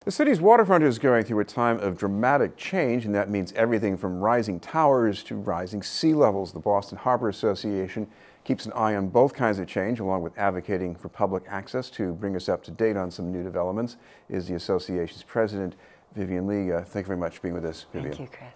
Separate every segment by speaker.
Speaker 1: The city's waterfront is going through a time of dramatic change, and that means everything from rising towers to rising sea levels. The Boston Harbor Association keeps an eye on both kinds of change, along with advocating for public access. To bring us up to date on some new developments is the association's president, Vivien Li. Thank you very much for being with us, Vivien.
Speaker 2: Thank you, Chris.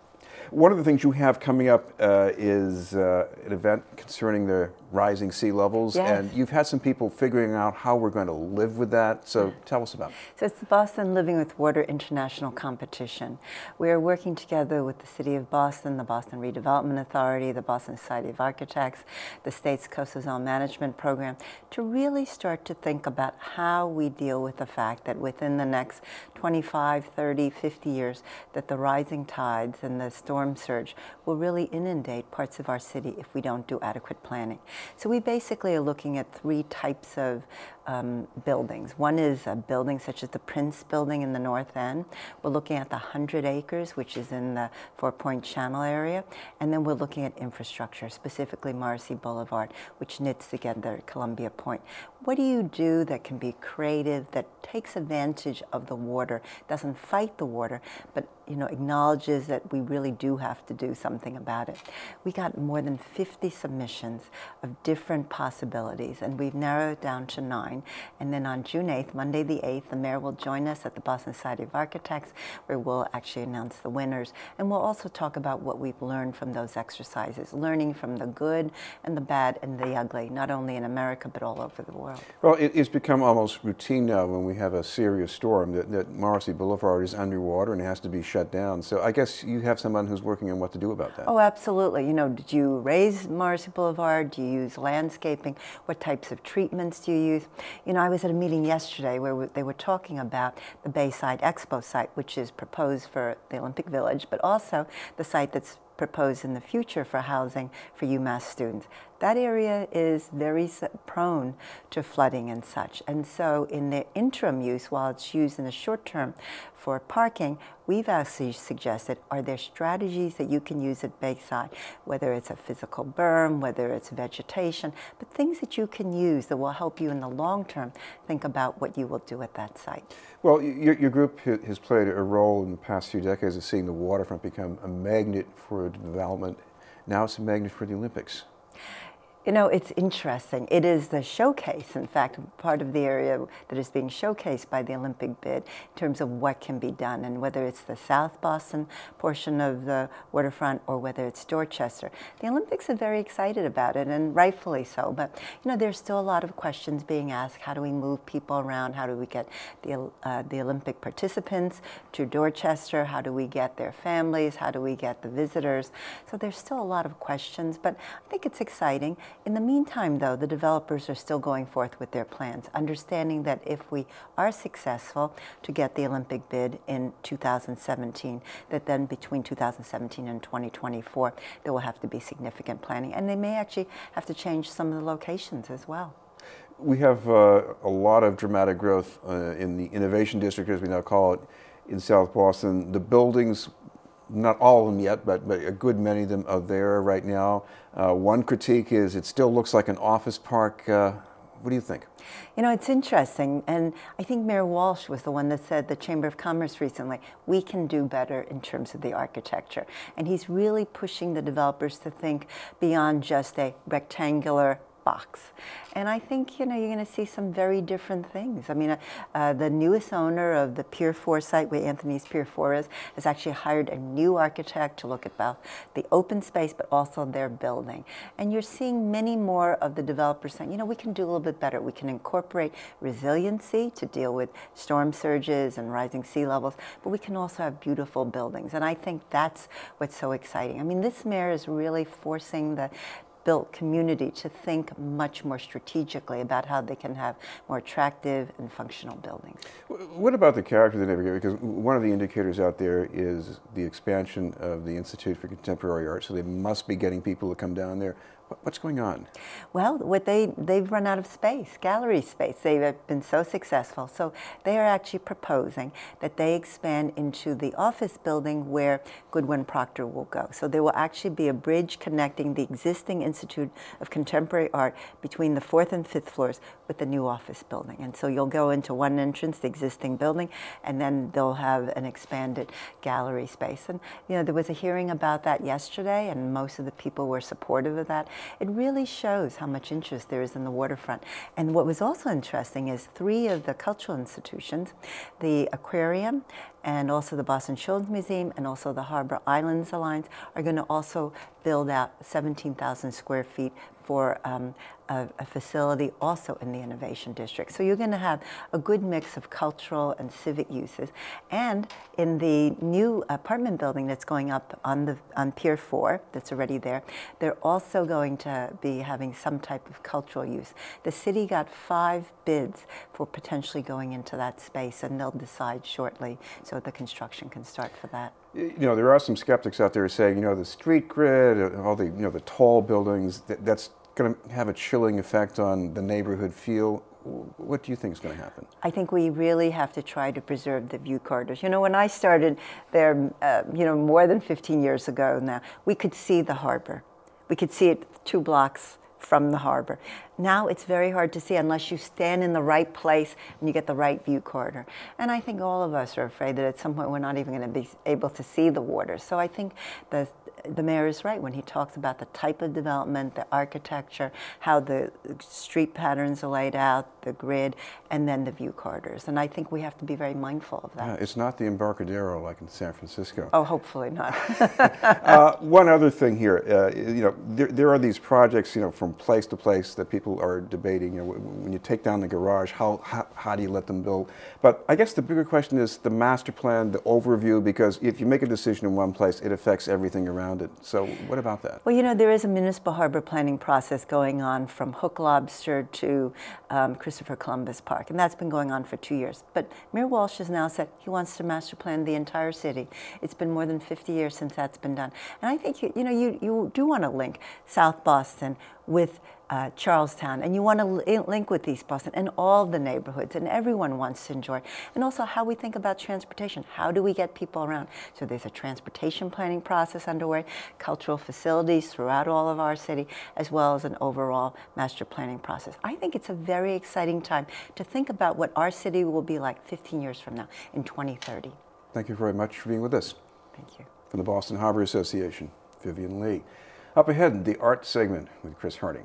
Speaker 1: One of the things you have coming up is an event concerning the rising sea levels,
Speaker 2: yes.
Speaker 1: And you've had some people figuring out how we're going to live with that, so tell us about it.
Speaker 2: So it's the Boston Living with Water International Competition. We are working together with the City of Boston, the Boston Redevelopment Authority, the Boston Society of Architects, the state's Coastal Zone Management Program, to really start to think about how we deal with the fact that within the next 25, 30, 50 years, that the rising tides and the storm surge will really inundate parts of our city if we don't do adequate planning. So we basically are looking at three types of buildings. One is a building such as the Prince Building in the North End. We're looking at the 100 acres, which is in the Four Point Channel area. And then we're looking at infrastructure, specifically Morrissey Boulevard, which knits together Columbia Point. What do you do that can be creative, that takes advantage of the water, doesn't fight the water, but acknowledges that we really do have to do something about it? We got more than 50 submissions of different possibilities, and we've narrowed it down to 9. And then on June 8th, Monday the 8th, the mayor will join us at the Boston Society of Architects, where we'll actually announce the winners. And we'll also talk about what we've learned from those exercises, learning from the good and the bad and the ugly, not only in America, but all over the world.
Speaker 1: Well, it's become almost routine now when we have a serious storm that Morrissey Boulevard is underwater and has to be shut down. So I guess you have someone who's working on what to do about that.
Speaker 2: Oh, absolutely. Did you raise Morrissey Boulevard? Do you use landscaping? What types of treatments do you use? I was at a meeting yesterday where they were talking about the Bayside Expo site, which is proposed for the Olympic Village, but also the site that's proposed in the future for housing for UMass students. That area is very prone to flooding and such. And so in the interim use, while it's used in the short term for parking, we've actually suggested, are there strategies that you can use at Bayside, whether it's a physical berm, whether it's vegetation, but things that you can use that will help you in the long term think about what you will do at that site. Well,
Speaker 1: your group has played a role in the past few decades of seeing the waterfront become a magnet for development. Now it's a magnet for the Olympics.
Speaker 2: It's interesting. It is the showcase, in fact, part of the area that is being showcased by the Olympic bid in terms of what can be done, and whether it's the South Boston portion of the waterfront or whether it's Dorchester. The Olympics are very excited about it, and rightfully so, but there's still a lot of questions being asked. How do we move people around? How do we get the Olympic participants to Dorchester? How do we get their families? How do we get the visitors? So there's still a lot of questions, but I think it's exciting. In the meantime, though, the developers are still going forth with their plans, understanding that if we are successful to get the Olympic bid in 2017, that then between 2017 and 2024, there will have to be significant planning, and they may actually have to change some of the locations as well.
Speaker 1: We have a lot of dramatic growth in the Innovation District, as we now call it, in South Boston. The buildings, not all of them yet, but a good many of them are there right now. One critique is it still looks like an office park. What do you think?
Speaker 2: It's interesting, and I think Mayor Walsh was the one that said, the Chamber of Commerce recently, we can do better in terms of the architecture. And he's really pushing the developers to think beyond just a rectangular box. And I think, you're going to see some very different things. I mean, the newest owner of the Pier 4 site, where Anthony's Pier 4 is, has actually hired a new architect to look at both the open space, but also their building. And you're seeing many more of the developers saying, we can do a little bit better. We can incorporate resiliency to deal with storm surges and rising sea levels, but we can also have beautiful buildings. And I think that's what's so exciting. I mean, this mayor is really forcing the built community to think much more strategically about how they can have more attractive and functional buildings.
Speaker 1: What about the character of the neighborhood? Because one of the indicators out there is the expansion of the Institute for Contemporary Art, so they must be getting people to come down there. What's going on?
Speaker 2: Well, they've run out of space, gallery space. They've been so successful. So they are actually proposing that they expand into the office building where Goodwin Procter will go. So there will actually be a bridge connecting the existing Institute of Contemporary Art between the 4th and 5th floors with the new office building. And so you'll go into one entrance, the existing building, and then they'll have an expanded gallery space. And there was a hearing about that yesterday, and most of the people were supportive of that. It really shows how much interest there is in the waterfront. And what was also interesting is 3 of the cultural institutions, the aquarium, and also the Boston Children's Museum, and also the Harbor Islands Alliance, are going to also build out 17,000 square feet for a facility also in the Innovation District. So you're going to have a good mix of cultural and civic uses. And in the new apartment building that's going up on Pier 4, that's already there, they're also going to be having some type of cultural use. The city got 5 bids for potentially going into that space, and they'll decide shortly so the construction can start for that.
Speaker 1: There are some skeptics out there saying, the street grid, all the, the tall buildings, that's going to have a chilling effect on the neighborhood feel. What do you think is going to happen?
Speaker 2: I think we really have to try to preserve the view corridors. When I started there, more than 15 years ago now, we could see the harbor. We could see it 2 blocks from the harbor. Now it's very hard to see unless you stand in the right place and you get the right view corridor. And I think all of us are afraid that at some point we're not even going to be able to see the water. So I think the mayor is right when he talks about the type of development, the architecture, how the street patterns are laid out, the grid, and then the view corridors. And I think we have to be very mindful of that.
Speaker 1: Yeah, it's not the Embarcadero like in San Francisco.
Speaker 2: Oh, hopefully not.
Speaker 1: One other thing here, there are these projects, from place to place that people are debating. When you take down the garage, how do you let them build? But I guess the bigger question is the master plan, the overview, because if you make a decision in one place, it affects everything around it. So what about that?
Speaker 2: Well, there is a municipal harbor planning process going on from Hook Lobster to Christopher Columbus Park, and that's been going on for 2 years. But Mayor Walsh has now said he wants to master plan the entire city. It's been more than 50 years since that's been done. And I think you do want to link South Boston with Charlestown, and you want to link with East Boston and all the neighborhoods, and everyone wants to enjoy. And also how we think about transportation. How do we get people around? So there's a transportation planning process underway, cultural facilities throughout all of our city, as well as an overall master planning process. I think it's a very exciting time to think about what our city will be like 15 years from now, in 2030.
Speaker 1: Thank you very much for being with us.
Speaker 2: Thank you.
Speaker 1: From the Boston Harbor Association, Vivien Li. Up ahead, the art segment with Chris Harding.